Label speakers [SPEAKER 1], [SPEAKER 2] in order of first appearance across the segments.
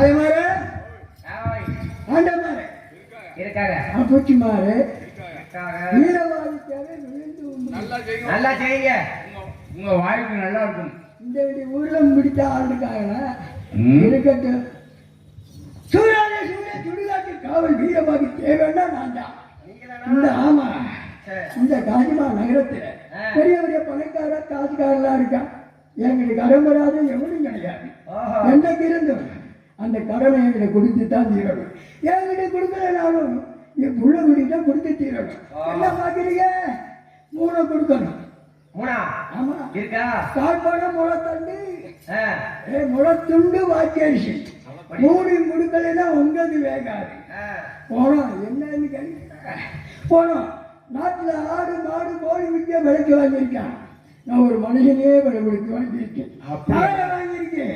[SPEAKER 1] ஆயமாரு ஆண்டமாரு
[SPEAKER 2] இருக்காங்க
[SPEAKER 1] பூச்சிமாரு வீரவாதிக்காக
[SPEAKER 2] நல்லா செய்யுங்க. உங்க வாய்ப்பு நல்லா இருக்கும்.
[SPEAKER 1] இந்த ஊர்ல முடித்த ஆள் இருக்காங்க இருக்கட்டும். சூறாலே சூரிய சுடுகாட்டு காவல் வீரவாதி தேவைன்னா நான் தான். இந்த ஆமா இந்த காசிமா நகரத்துல பெரிய பெரிய பணக்கார காசுக்காரெல்லாம் இருக்கான். எங்களுக்கு கடன் வராது எவனும் கிடையாது. என்னைக்கு இருந்தோம் அந்த கடனை எங்களை கொடுத்து தான் தீரணும். என்கிட்ட கொடுக்கலனாலும் என் புள்ள குடிக்கிட்ட கொடுத்து தீரணும். என்ன பாக்குறீங்க? 3 கொடுக்கணும்.
[SPEAKER 2] 3
[SPEAKER 1] ஆமா
[SPEAKER 2] இருக்கா?
[SPEAKER 1] சாப்பாடு முளைத்தண்டு முளைத்துண்டு வாக்கியரிசி 3 கொடுக்கலன்னா உங்களுக்கு வேகாது. போனோம் என்னன்னு கேட்க போனோம். நாட்டுல ஆடு மாடு கோழி விற்க விலைக்கு வாங்கியிருக்கான். நான் ஒரு மனுஷனே விலைக்கு வாங்கியிருக்கேன். வாங்கியிருக்கேன்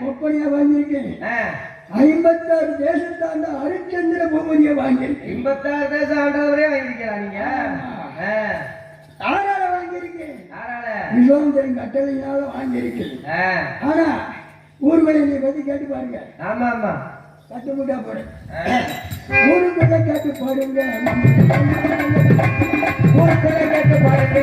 [SPEAKER 1] ஒப்பனையா வாங்கியிருக்கேன். 56 தேசத்தாண்ட ஹரிச்சந்திர பூபதியை வாங்கியிருக்கேன்.
[SPEAKER 2] 56 தேசம் ஆண்டவரே வாங்கியிருக்கீங்களா நீங்க?
[SPEAKER 1] ஆறால வாங்கியிருக்கேன். விஸ்வாமித்திரன் கட்டளையினால வாங்கியிருக்கேன். ஆனா ஊர்களை நீ பத்தி கேட்டு பாருங்க. ஆமா ஆமா கட்டுமுட்டா போடு. ஊருக்குள்ள கேட்டு பாருங்க. ஊருக்குள்ள கேட்டு பாருங்க.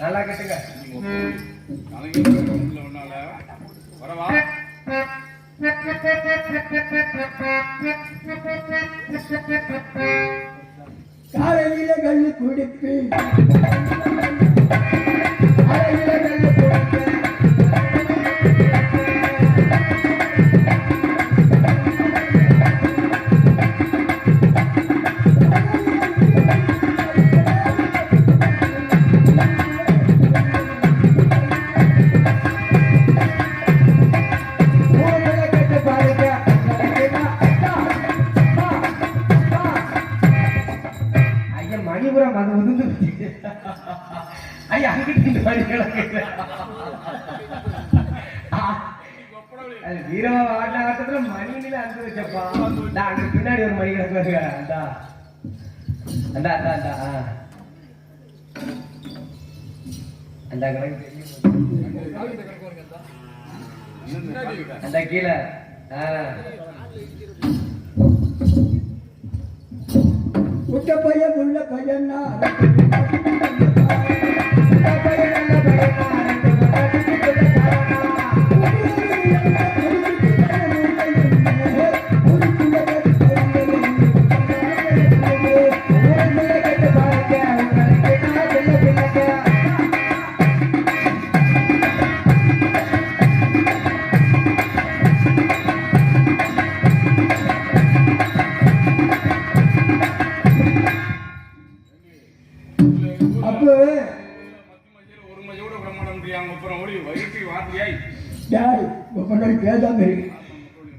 [SPEAKER 1] நல்லா கேட்டுங்க. காலையில கல்லு குடிப்பு வீரமா ஆட்ட ஆட்டத்துல மணியில அனுப்பி வச்சப்பா. அங்க பின்னாடி ஒரு மணி கிடக்கு. அந்த அந்த கீழே குட்ட பையன் உள்ள பையன்னா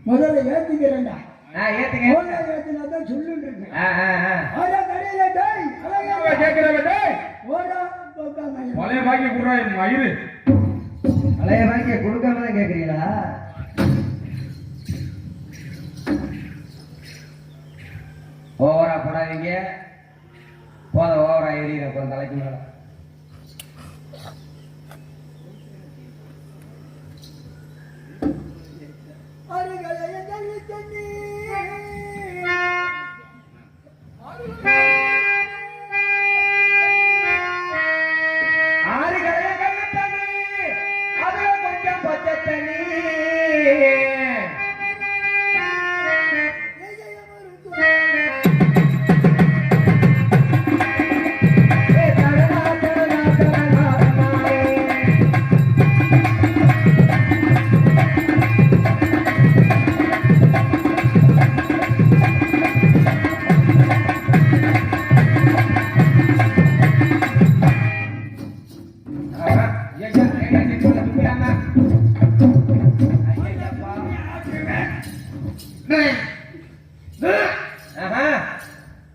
[SPEAKER 1] முதல்ல ஏத்திக்கிறேன்டா. ஏத்தினாதான் சொல்லுன்னு இருக்கேன். பழைய பாக்கிய கொடுக்காம தான் கேக்குறீங்களா? ஓவரா போடாதீங்க. போத ஓவரா எறிகிற கொஞ்சம் தலைக்கு மேல.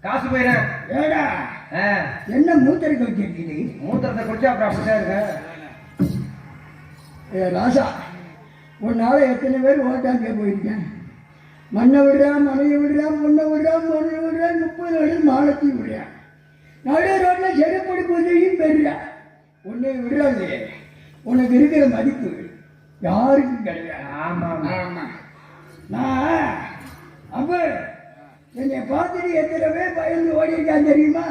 [SPEAKER 2] காசு போயிடும்.
[SPEAKER 1] ஏடா என்ன மூத்தருக்கு வச்சிருக்குது?
[SPEAKER 2] மூத்திரத்தை குடிச்சா அப்புறம் அப்படிதான் இருக்கு.
[SPEAKER 1] ராசா உன்னால எத்தனை பேர் ஓட்டாங்க போயிருக்கேன். மண்ணை விடுறான், மனையை விடுறான், பொண்ணை விடுறான், பொண்ணை விடுறான், 30 வருடம் மாலத்தையும் விடுறான். நடு ரோட்டில் செருப்படி பூஜையும் பெறுறான். உன்னை விடுறாங்க. உனக்கு இருக்கிற மதிப்பு யாருக்கும் கிடையாது.
[SPEAKER 2] ஆமாம்
[SPEAKER 1] ஆமாம். நான் அப்போ என்னை பார்த்துட்டு எத்தனை பேர் பயந்து ஓடி இருக்கான்னு தெரியுமா?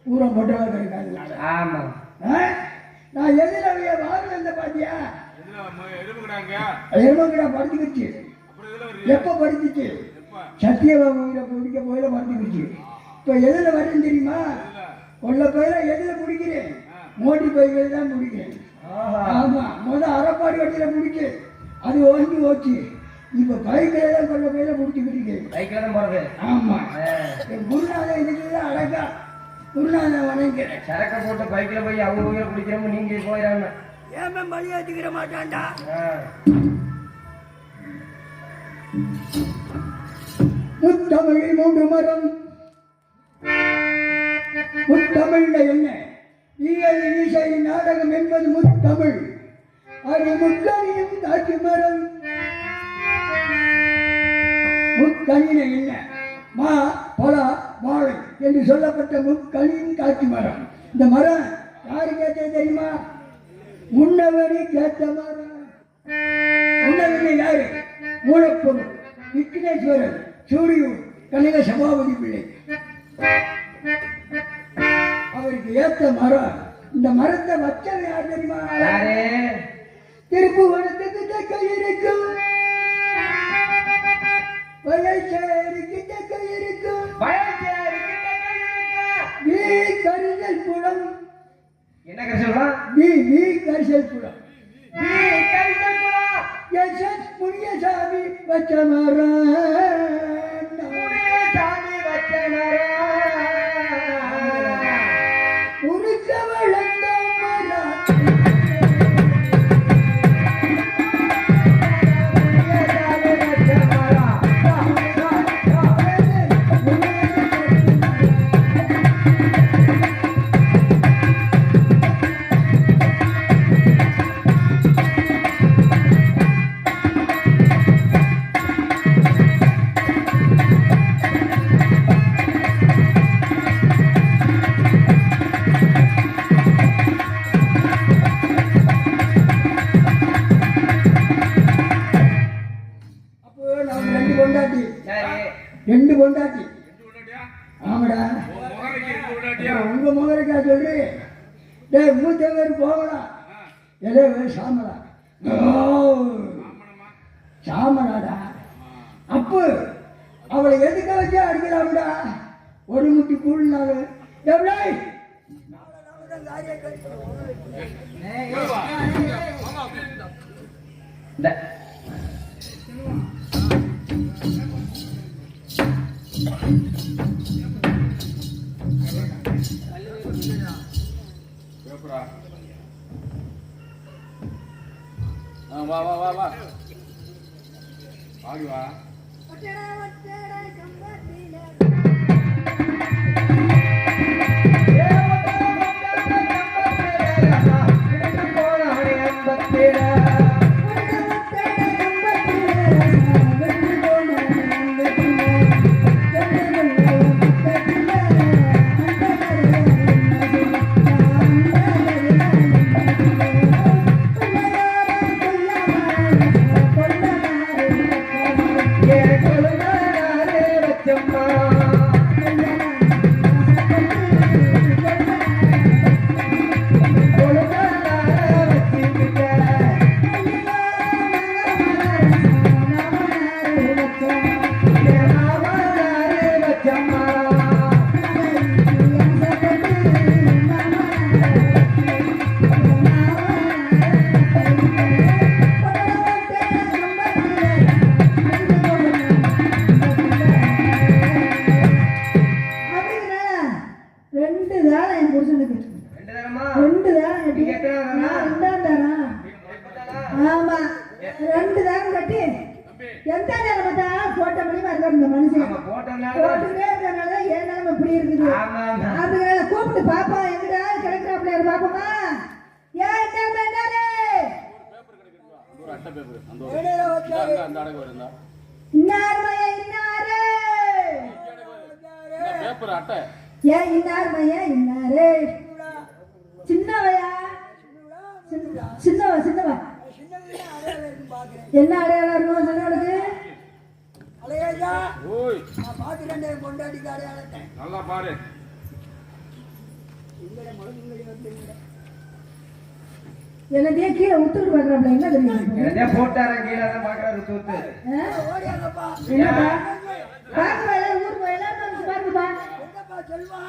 [SPEAKER 1] பூரா பொட்டவாக கிடைக்காதுனால.
[SPEAKER 2] ஆமாம்.
[SPEAKER 1] நான் எதில் வாகனம் இந்த பாத்தியா? எருமங்கடா படுத்துக்கிச்சு. எப்போ படுத்துச்சு? சத்தியபாபு பிடிக்க போயில படுத்துக்கிச்சு. இப்போ எதில் வரேன்னு தெரியுமா? கொள்ள போயில எதில் பிடிக்கிறேன்? மோட்டி பைகள் தான் பிடிக்கிறேன். ஆமாம், அரைப்பாடி வட்டியில் பிடிக்கு. அது ஓஞ்சி ஓச்சு. இப்போ பைக்கில் தான் கொள்ள போயில பிடிச்சிக்கிட்டு இருக்கேன்.
[SPEAKER 2] பைக்கில் தான் போகிறது. ஆமாம்.
[SPEAKER 1] குருநாதன் இதுக்கு தான் அழகா குருநாதன் வணங்கிறேன்.
[SPEAKER 2] சரக்கை போட்டு பைக்கில் போய் அவங்க உயிரை பிடிக்கிறோம். நீங்கள் போயிடாம
[SPEAKER 1] ஏன் மரியாதைக்கிற மாட்டான்டா. முத்தமிழில் 3 மரம். முத்தமிழ்ல என்ன? இயல் இசை நாடகம் என்பது முத்தமிழ். அது முக்கணியும் காட்சி மரம். முக்கணின என்ன? மா, பலா, வாழை என்று சொல்லப்பட்ட முக்கணியின் காட்சி மரம். இந்த மரம் யாரு கேட்டது தெரியுமா? முன்னவரி கேட்ட மரம். முன்னவரி யாரு? மூலப்பொருள் விக்னேஸ்வரன், சூரியூர் கனக சபாபதி பிள்ளை. அவருக்கு ஏத்த மரம். இந்த மரத்தை வச்சவன் யார் தெரியுமா? திருப்புவனத்துக்கு தெற்க இருக்கும், வயச்சேரிக்கு தெற்க இருக்கும், கரிசல் புலம்.
[SPEAKER 2] என்ன கரிசல்?
[SPEAKER 1] கரிசல் புலம். முனியசாமி வச்ச மரம். உருக்க வளர்ந்த மரம். ரெண்டு பொண்டாட்டி. ஆமாடா, உங்க மகனுக்கா சொல்றே? டேய், மூத்தவர் போகலாம். எதே சாமலா சாமலாடா. அப்போ அவளை எதுக்க வச்சா அடிக்கலாம்டா. ஒரு முட்டி கூழ்னாலும் எவ்வளோ
[SPEAKER 2] வா வா வா வா ஆகி வா.
[SPEAKER 3] கூப்பிட்டு பாப்பா எங்கடா கிடக்குறாப்ல பாப்போமா ஏன் என்ன என்னடே
[SPEAKER 4] ஒரு அட்டை பேப்பர் அந்த
[SPEAKER 1] ஏடா வச்சாரு
[SPEAKER 4] அந்த அடகு வருதா
[SPEAKER 3] இன்னார்மையா இன்னாரே
[SPEAKER 4] இந்த பேப்பர் அட்டை
[SPEAKER 3] ஏன் இன்னார்மையா இன்னாரே சின்னவையா சின்னவா
[SPEAKER 1] சின்னதுல அடையாளம் இருக்கு பாக்குறேன்
[SPEAKER 3] என்ன அடையாளம் இருக்கும் சின்னவனுக்கு
[SPEAKER 1] அலையேஜா
[SPEAKER 4] ஓய்
[SPEAKER 1] நான் பாத்துட்டேன் பொண்டாட்டிக்கு அடையாளத்தை
[SPEAKER 4] நல்லா பாரு
[SPEAKER 1] இங்கட முழுங்கடி வந்துங்க
[SPEAKER 3] என்னதே கீழே உத்துட்டு வர்றாப்ல என்ன தெரியும்
[SPEAKER 2] என்னதே போட்டார கீழ தான் பாக்குறாரு தூத்து
[SPEAKER 1] ஓடியாங்கப்பா
[SPEAKER 3] என்னப்பா பாருங்க ஊர் போய் எல்லாரும் வந்து பாருங்கப்பா
[SPEAKER 1] என்னப்பா செல்வா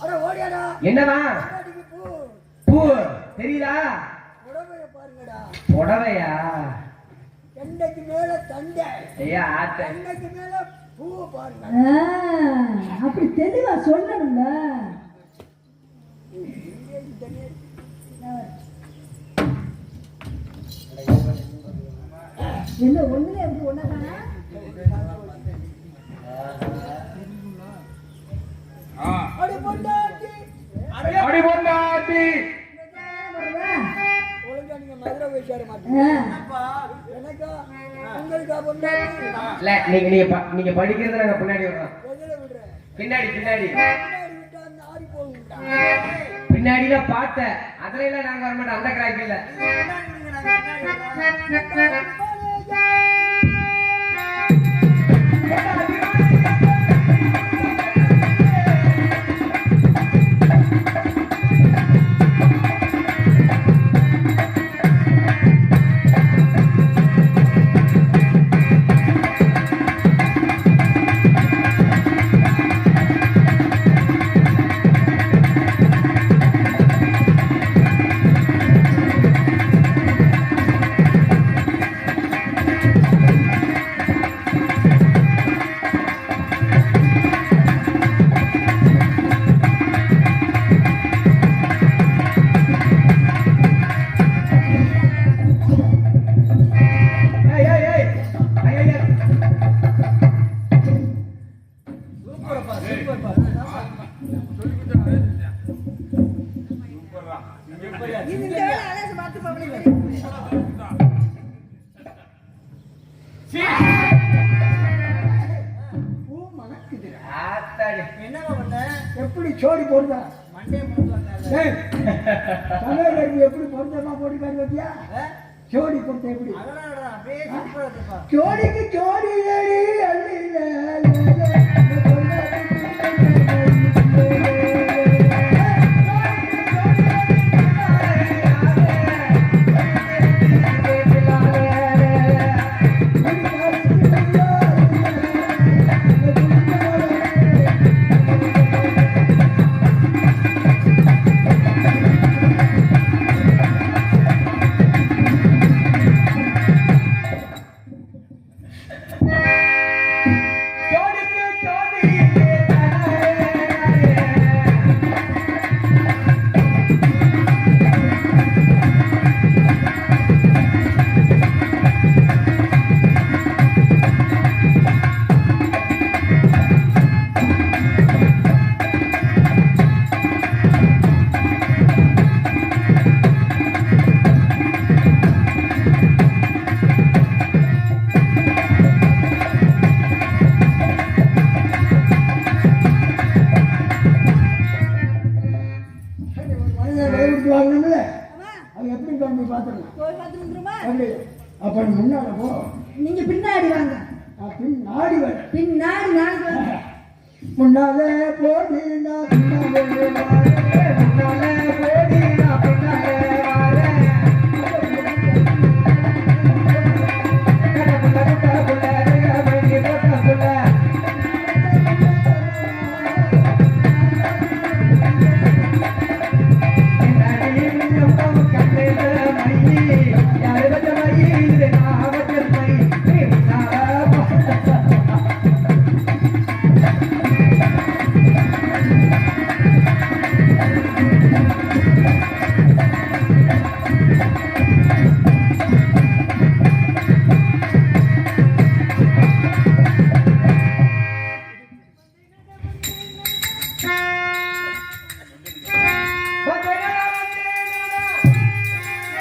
[SPEAKER 1] அட ஓடியாடா
[SPEAKER 2] என்னவா
[SPEAKER 1] பொண்டாட்டிக்கு பூ
[SPEAKER 2] பூ தெரியுதா
[SPEAKER 1] உடம்பைய பாருங்கடா
[SPEAKER 2] புடவையா
[SPEAKER 1] கண்டைக்கு மேல தண்டை
[SPEAKER 2] ஐயா ஆத்த
[SPEAKER 1] கண்டைக்கு மேல பூவை பாருங்க
[SPEAKER 3] அப்படி தெளிவா சொல்லணும்ல என்ன ஒண்ணுல எப்படி ஒண்ணாதானா
[SPEAKER 1] அடி பொண்டாட்டி
[SPEAKER 4] அடி பொண்டாட்டி
[SPEAKER 1] ஒழுங்கா நீங்க மதுரை போய் சேர மாட்டீங்க எனக்கா உங்களுக்கா பொண்டாட்டி
[SPEAKER 2] இல்ல நீங்க படிக்கிறது நாங்க பின்னாடி வரோம்
[SPEAKER 1] எதிர விடுறேன்
[SPEAKER 2] பின்னாடி பின்னாடி
[SPEAKER 1] பின்னாடி விட்டா அந்த ஆடி போகும்டா
[SPEAKER 2] பின்னாடில பார்த்தேன் அதுல எல்லாம் நாங்க வர மாட்டோம் அந்த கிராக்கி இல்ல
[SPEAKER 1] எப்படி சோடி போடுதா சமையல் எப்படி பொருத்தமா போட்டு காரி வச்சியா ஜோடி பொருத்தம் எப்படி ஜோடிக்கு ஜோடி ஏறி அப்ப முன்னால போ
[SPEAKER 3] நீங்க பின்னாடி வாங்க
[SPEAKER 1] பின்னாடி வர
[SPEAKER 3] பின்னாடி நாளைக்கு வாங்க
[SPEAKER 1] முன்னாலே போடி நான் பின்னாலே